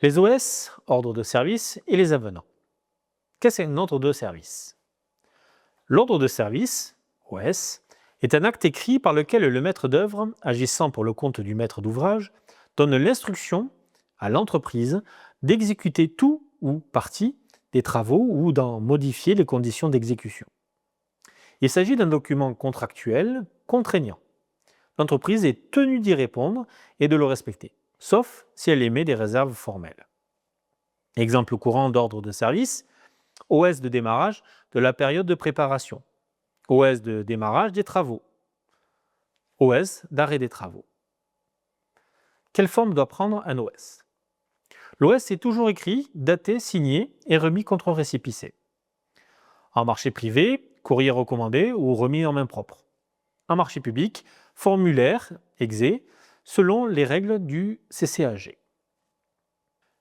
Les OS, ordre de service, et les avenants. Qu'est-ce qu'un ordre de service? L'ordre de service, OS, est un acte écrit par lequel le maître d'œuvre, agissant pour le compte du maître d'ouvrage, donne l'instruction à l'entreprise d'exécuter tout ou partie des travaux ou d'en modifier les conditions d'exécution. Il s'agit d'un document contractuel contraignant. L'entreprise est tenue d'y répondre et de le respecter, sauf si elle émet des réserves formelles. Exemple courant d'ordre de service, OS de démarrage de la période de préparation, OS de démarrage des travaux, OS d'arrêt des travaux. Quelle forme doit prendre un OS? L'OS est toujours écrit, daté, signé et remis contre récépissé. En marché privé, courrier recommandé ou remis en main propre. En marché public, formulaire, exé, selon les règles du CCAG.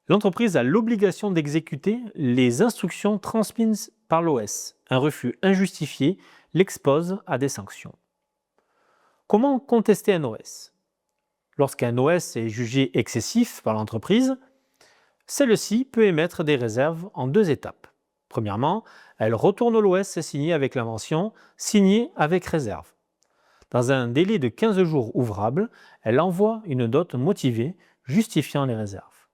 L'entreprise a l'obligation d'exécuter les instructions transmises par l'OS. Un refus injustifié l'expose à des sanctions. Comment contester un OS? Lorsqu'un OS est jugé excessif par l'entreprise, celle-ci peut émettre des réserves en 2 étapes. Premièrement, elle retourne l'OS signé avec la mention « signé avec réserve ». Dans un délai de 15 jours ouvrables, elle envoie une note motivée justifiant les réserves.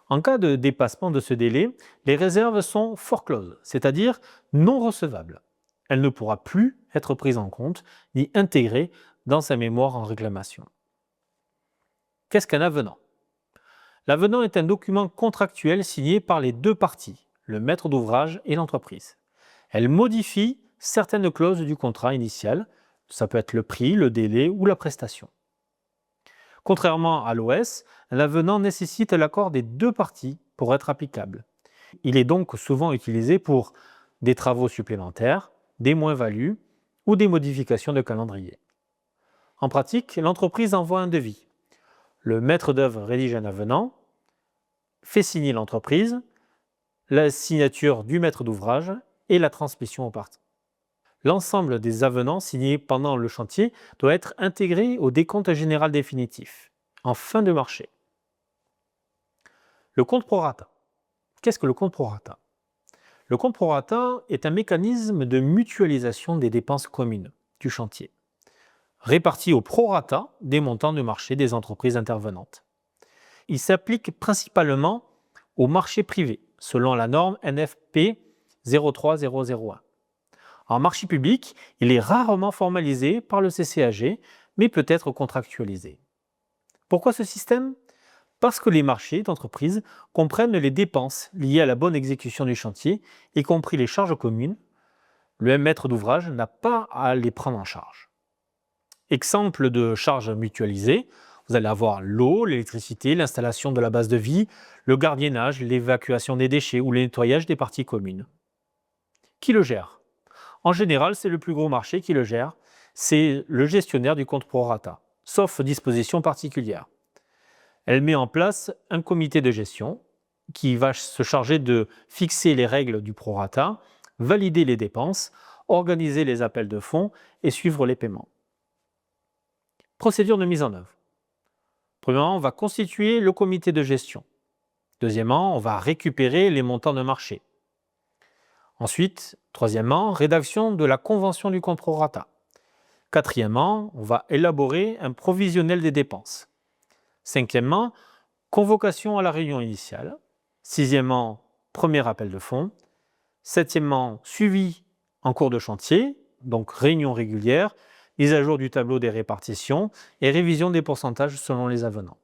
En cas de dépassement de ce délai, les réserves sont forecloses, c'est-à-dire non recevables. Elle ne pourra plus être prise en compte ni intégrée dans sa mémoire en réclamation. Qu'est-ce qu'un avenant? L'avenant est un document contractuel signé par les 2 parties, le maître d'ouvrage et l'entreprise. Elle modifie certaines clauses du contrat initial, ça peut être le prix, le délai ou la prestation. Contrairement à l'OS, un avenant nécessite l'accord des 2 parties pour être applicable. Il est donc souvent utilisé pour des travaux supplémentaires, des moins-values ou des modifications de calendrier. En pratique, l'entreprise envoie un devis. Le maître d'œuvre rédige un avenant, fait signer l'entreprise, la signature du maître d'ouvrage et la transmission aux parties. L'ensemble des avenants signés pendant le chantier doit être intégré au décompte général définitif, en fin de marché. Le compte prorata. Qu'est-ce que le compte prorata? Le compte prorata est un mécanisme de mutualisation des dépenses communes du chantier, réparti au prorata des montants de marché des entreprises intervenantes. Il s'applique principalement au marché privé, selon la norme NFP 03001. En marché public, il est rarement formalisé par le CCAG, mais peut être contractualisé. Pourquoi ce système? Parce que les marchés d'entreprise comprennent les dépenses liées à la bonne exécution du chantier, y compris les charges communes. Le maître d'ouvrage n'a pas à les prendre en charge. Exemple de charges mutualisées, vous allez avoir l'eau, l'électricité, l'installation de la base de vie, le gardiennage, l'évacuation des déchets ou le nettoyage des parties communes. Qui le gère? En général, c'est le plus gros marché qui le gère, c'est le gestionnaire du compte prorata, sauf disposition particulière. Elle met en place un comité de gestion qui va se charger de fixer les règles du prorata, valider les dépenses, organiser les appels de fonds et suivre les paiements. Procédure de mise en œuvre. Premièrement, on va constituer le comité de gestion. Deuxièmement, on va récupérer les montants de marché. Ensuite, troisièmement, rédaction de la convention du compte prorata. Quatrièmement, on va élaborer un provisionnel des dépenses. Cinquièmement, convocation à la réunion initiale. Sixièmement, premier appel de fonds. Septièmement, suivi en cours de chantier, donc réunion régulière, mise à jour du tableau des répartitions et révision des pourcentages selon les avenants.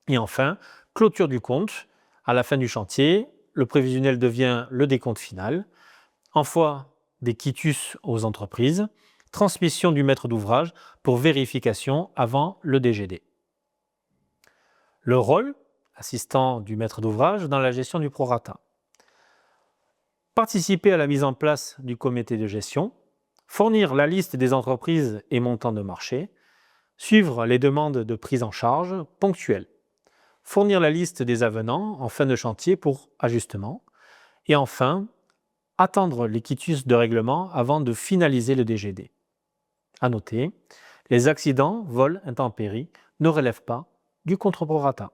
Et enfin, clôture du compte. À la fin du chantier, le prévisionnel devient le décompte final. Envoi des quitus aux entreprises. Transmission du maître d'ouvrage pour vérification avant le DGD. Le rôle, assistant du maître d'ouvrage dans la gestion du prorata. Participer à la mise en place du comité de gestion, fournir la liste des entreprises et montants de marché, suivre les demandes de prise en charge ponctuelles, fournir la liste des avenants en fin de chantier pour ajustement, et enfin, attendre les quitus de règlement avant de finaliser le DGD. À noter, les accidents, vols, intempéries ne relèvent pas du compte prorata.